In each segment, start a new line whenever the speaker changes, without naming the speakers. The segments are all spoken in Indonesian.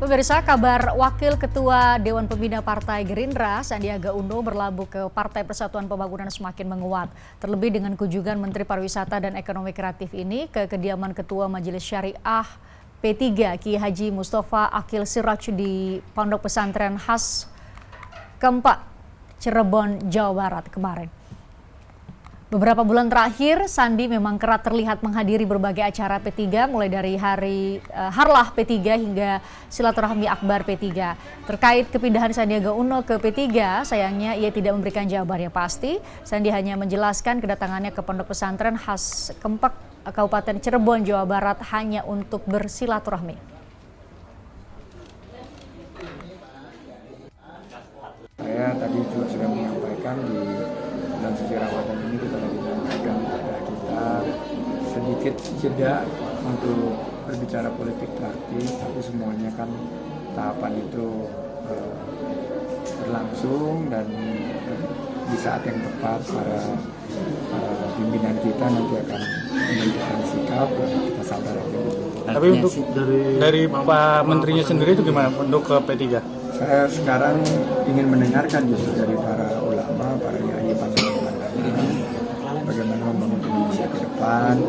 Pemirsa, kabar Wakil Ketua Dewan Pembina Partai Gerindra, Sandiaga Uno berlabuh ke Partai Persatuan Pembangunan semakin menguat. Terlebih dengan kunjungan Menteri Pariwisata dan Ekonomi Kreatif ini ke kediaman Ketua Majelis Syariah P3 Kiai Haji Mustafa Akil Siraj di Pondok Pesantren Khas Kempak, Cirebon, Jawa Barat kemarin. Beberapa bulan terakhir, Sandi memang kerap terlihat menghadiri berbagai acara P3, mulai dari hari Harlah P3 hingga silaturahmi akbar P3. Terkait kepindahan Sandiaga Uno ke P3, sayangnya ia tidak memberikan jawaban yang pasti. Sandi hanya menjelaskan kedatangannya ke Pondok Pesantren Khas Kempak, Kabupaten Cirebon, Jawa Barat hanya untuk bersilaturahmi.
Saya tadi juga sudah menyampaikan di bulan suci Ramadan ini kita lagi menyampaikan kepada kita sedikit jeda untuk berbicara politik praktis, tapi semuanya kan tahapan itu berlangsung dan di saat yang tepat para pimpinan kita nanti akan menentukan sikap dan kita sabar aja.
Tapi untuk dari Pak Menterinya sendiri itu gimana untuk ke P3?
Saya sekarang ingin mendengarkan justru dari para ulama, para yai pandangan-pandangan bagaimana membangun Indonesia ke depan,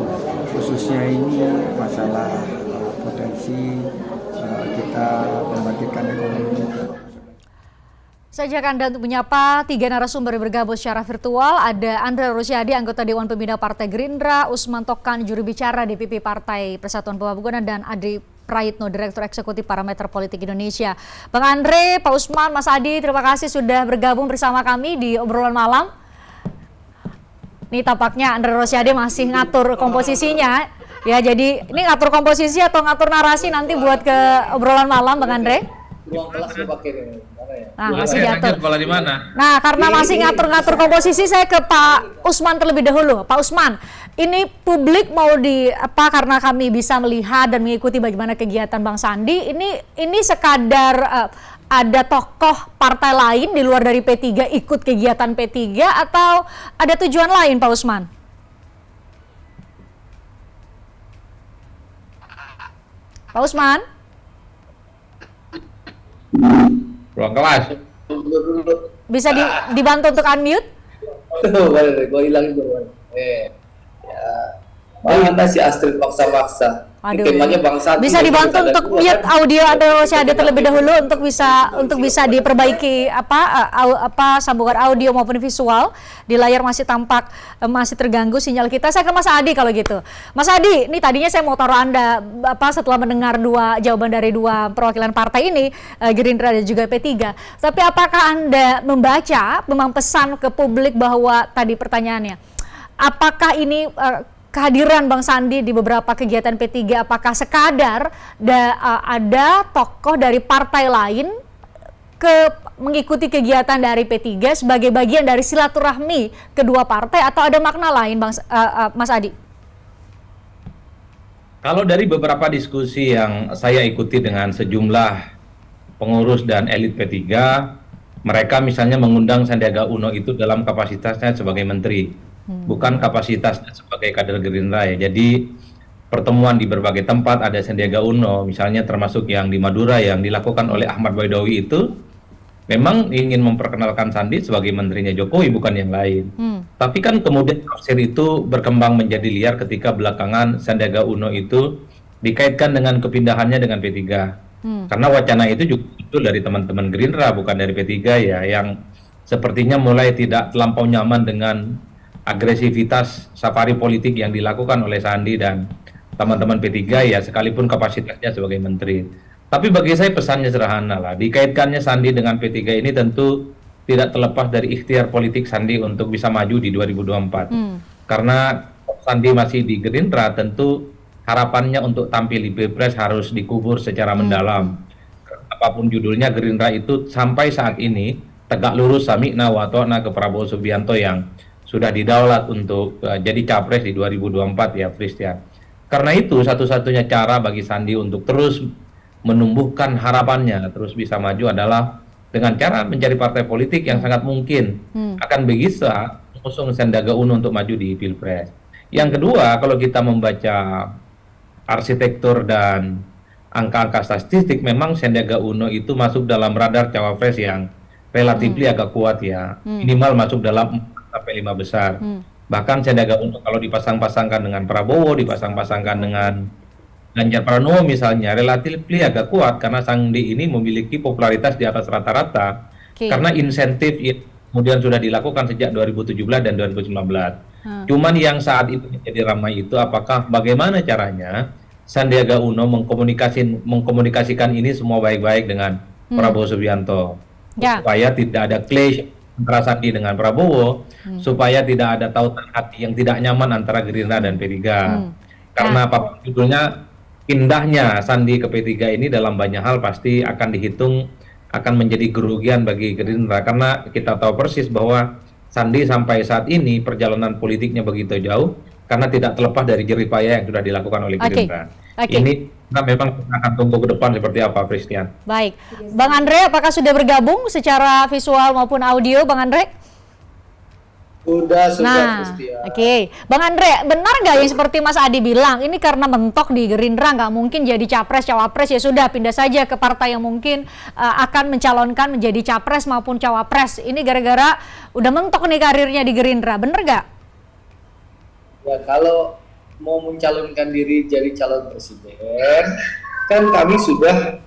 khususnya ini masalah potensi kita membangkitkan ekonomi.
Saya ajak Anda untuk menyapa tiga narasumber yang bergabung secara virtual. Ada Andre Rosiadi, anggota Dewan Pembina Partai Gerindra, Usman Tokan, juru bicara DPP Partai Persatuan Pembangunan, dan Adri Praitno, Direktur Eksekutif Parameter Politik Indonesia. Bang Andre, Pak Usman, Mas Adi, terima kasih sudah bergabung bersama kami di obrolan malam. Ini tampaknya Andre Rosiadi masih ngatur komposisinya. Ya, jadi ini ngatur komposisi atau ngatur narasi nanti buat ke obrolan malam, Bang Andre?
Ruang kelas lu pakai nih.
Nah, masih diatur.
Kepala di mana?
Nah, karena masih ngatur-ngatur komposisi, saya ke Pak Usman terlebih dahulu. Pak Usman, ini publik mau karena kami bisa melihat dan mengikuti bagaimana kegiatan Bang Sandi, ini sekadar ada tokoh partai lain di luar dari P3 ikut kegiatan P3 atau ada tujuan lain, Pak Usman? Pak Usman?
Ruang kelas.
Bisa dibantu untuk unmute?
Boleh, gue hilangin dulu. Mana si Astrid paksa-paksa.
Aduh.
Temanya bangsa.
Bisa dibantu untuk mute audio Anda Rosiadi terlebih dahulu untuk bisa diperbaiki sambungan audio maupun visual. Di layar masih tampak masih terganggu sinyal kita. Saya ke Mas Adi kalau gitu. Mas Adi, ini tadinya saya mau taruh Anda setelah mendengar jawaban dari dua perwakilan partai ini, Gerindra dan juga P3. Tapi apakah Anda memang pesan ke publik bahwa tadi pertanyaannya, apakah ini kehadiran Bang Sandi di beberapa kegiatan P3, apakah sekadar ada tokoh dari partai lain mengikuti kegiatan dari P3 sebagai bagian dari silaturahmi kedua partai, atau ada makna lain, Mas Adi?
Kalau dari beberapa diskusi yang saya ikuti dengan sejumlah pengurus dan elit P3, mereka misalnya mengundang Sandiaga Uno itu dalam kapasitasnya sebagai menteri. Bukan kapasitasnya sebagai kader Gerindra ya. Jadi pertemuan di berbagai tempat ada Sandiaga Uno, misalnya termasuk yang di Madura yang dilakukan oleh Ahmad Baidowi itu memang ingin memperkenalkan Sandi sebagai menterinya Jokowi, bukan yang lain. Tapi kan kemudian tafsir itu berkembang menjadi liar ketika belakangan Sandiaga Uno itu dikaitkan dengan kepindahannya dengan P3. Karena wacana itu juga muncul dari teman-teman Gerindra, bukan dari P3 ya, yang sepertinya mulai tidak terlampau nyaman dengan agresivitas safari politik yang dilakukan oleh Sandi dan teman-teman P3 ya, sekalipun kapasitasnya sebagai menteri. Tapi bagi saya pesannya sederhana lah, dikaitkannya Sandi dengan P3 ini tentu tidak terlepas dari ikhtiar politik Sandi untuk bisa maju di 2024. Karena Sandi masih di Gerindra, tentu harapannya untuk tampil di Pilpres harus dikubur secara mendalam. Apapun judulnya, Gerindra itu sampai saat ini tegak lurus sami'na wa ta'na ke Prabowo Subianto yang sudah didaulat untuk jadi capres di 2024 ya, Christian. Karena itu satu-satunya cara bagi Sandi untuk terus menumbuhkan harapannya terus bisa maju adalah dengan cara mencari partai politik yang sangat mungkin akan bisa mengusung Sandiaga Uno untuk maju di Pilpres. Yang kedua, kalau kita membaca arsitektur dan angka-angka statistik memang Sandiaga Uno itu masuk dalam radar cawapres yang relatifly agak kuat ya, minimal masuk dalam 4 sampai 5 besar. Bahkan Sandiaga Uno kalau dipasang-pasangkan dengan Prabowo, dipasang-pasangkan dengan Ganjar Pranowo misalnya, relatifly agak kuat karena Sandi ini memiliki popularitas di atas rata-rata karena insentif kemudian sudah dilakukan sejak 2017 dan 2019. Cuman yang saat ini menjadi ramai itu apakah bagaimana caranya Sandiaga Uno mengkomunikasikan ini semua baik-baik dengan Prabowo Subianto supaya tidak ada clash antara Sandi dengan Prabowo, supaya tidak ada tautan hati yang tidak nyaman antara Gerindra dan P3. Karena apapun judulnya, pindahnya Sandi ke P3 ini dalam banyak hal pasti akan dihitung akan menjadi kerugian bagi Gerindra, karena kita tahu persis bahwa Sandi sampai saat ini perjalanan politiknya begitu jauh karena tidak terlepas dari jeripaya yang sudah dilakukan oleh Gerindra. Ini kita memang akan tunggu ke depan seperti apa, Christian.
Baik, Bang Andre, apakah sudah bergabung secara visual maupun audio, Bang Andre?
Sudah,
Nah,
Christian.
Bang Andre, benar nggak yang seperti Mas Adi bilang, ini karena mentok di Gerindra, nggak mungkin jadi capres, cawapres, ya sudah pindah saja ke partai yang mungkin akan mencalonkan menjadi capres maupun cawapres. Ini gara-gara udah mentok nih karirnya di Gerindra, bener nggak?
Ya, kalau mau mencalonkan diri jadi calon presiden, kan kami sudah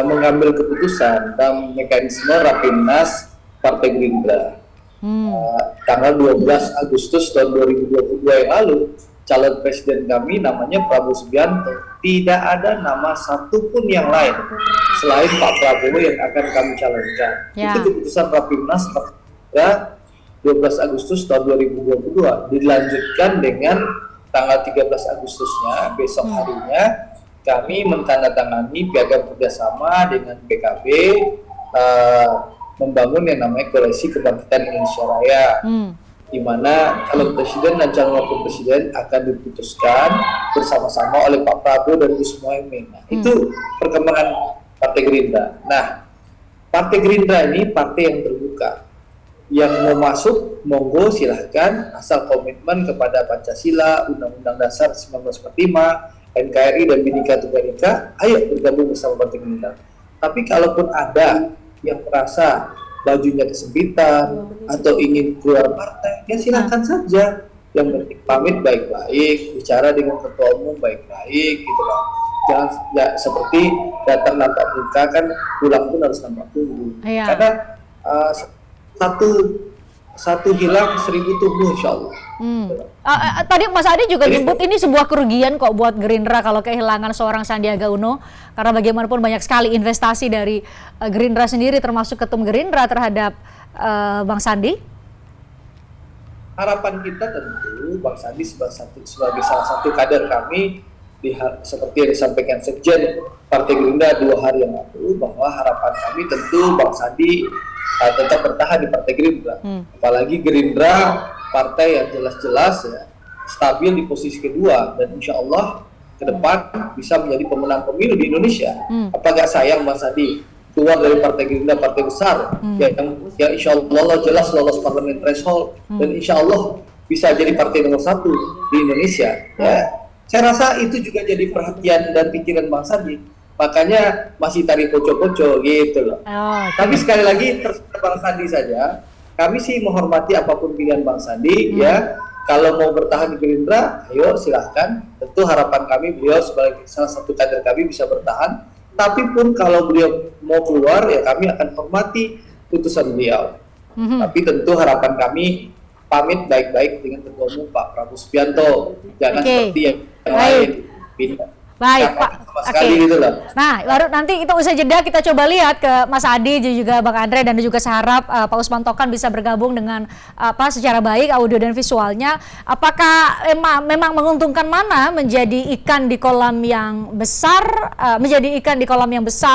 mengambil keputusan dalam mekanisme Rapimnas Partai Gerindra. Tanggal 12 Agustus tahun 2022 yang lalu, calon presiden kami namanya Prabowo Subianto. Tidak ada nama satupun yang lain selain Pak Prabowo yang akan kami calonkan. Itu keputusan Rapimnas pada 12 Agustus tahun 2022. Dilanjutkan dengan tanggal 13 Agustusnya, besok harinya, kami mentandatangani piagam kerjasama dengan PKB membangun yang namanya Koalisi Kebangkitan Indonesia Raya, di mana calon presiden dan calon wakil presiden akan diputuskan bersama-sama oleh Pak Prabowo dan Gus Muhaimin. Nah, itu perkembangan Partai Gerindra. Nah, Partai Gerindra ini partai yang terbuka. Yang mau masuk, monggo silahkan, asal komitmen kepada Pancasila, Undang-Undang Dasar 1945, NKRI dan Bhinneka Tunggal Ika, ayo bergabung bersama Partai Gerindra. Tapi kalaupun ada yang merasa bajunya kesempitan atau ingin keluar partai, ya silahkan saja. Yang penting pamit baik-baik, bicara dengan ketua umum baik-baik, gitu loh. Jangan ya, seperti datang nampak muka, kan pulang pun harus nampak punggung. Karena satu hilang 1000 tumbuh, insya Allah.
Tadi Mas Adi juga nyebut ini sebuah kerugian kok buat Gerindra kalau kehilangan seorang Sandiaga Uno, karena bagaimanapun banyak sekali investasi dari Gerindra sendiri, termasuk ketum Gerindra terhadap Bang Sandi.
Harapan kita tentu Bang Sandi sebagai salah satu kader kami, seperti yang disampaikan Sekjen Partai Gerindra 2 hari yang lalu, bahwa harapan kami tentu Bang Sandi tetap bertahan di Partai Gerindra. Apalagi Gerindra partai yang jelas-jelas ya, stabil di posisi kedua, dan insya Allah ke depan bisa menjadi pemenang pemilu di Indonesia. Apakah sayang Mas Adi keluar dari Partai Gerindra, partai besar yang insya Allah jelas lolos parlemen threshold, dan insya Allah bisa jadi partai nomor 1 di Indonesia. Ya, saya rasa itu juga jadi perhatian dan pikiran Bang Sandi. Makanya masih tarik poco-poco gitu loh. Tapi sekali lagi terserah Bang Sandi saja. Kami sih menghormati apapun pilihan Bang Sandi ya. Kalau mau bertahan di Gerindra, ayo silahkan. Tentu harapan kami beliau sebagai salah satu kader kami bisa bertahan. Tapi pun kalau beliau mau keluar, ya kami akan hormati putusan beliau. Tapi tentu harapan kami pamit baik-baik dengan Ketua Umum Pak Prabowo Subianto. Jangan seperti yang lain.
Baik, Pak.
Gitu loh.
Nah, baru nanti kita usai jeda kita coba lihat ke Mas Adi dan juga Bang Andre, dan juga saya harap Pak Usman Tokan bisa bergabung dengan secara baik audio dan visualnya. Apakah memang menguntungkan mana menjadi ikan di kolam yang besar,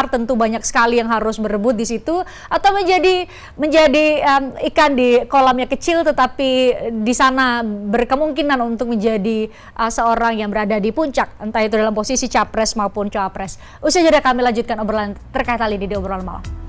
tentu banyak sekali yang harus berebut di situ, atau menjadi ikan di kolam yang kecil tetapi di sana berkemungkinan untuk menjadi seorang yang berada di puncak, entah itu dalam posisi capres maupun cawapres. Usai jeda kami lanjutkan obrolan terkait hal ini di Obrolan Malam.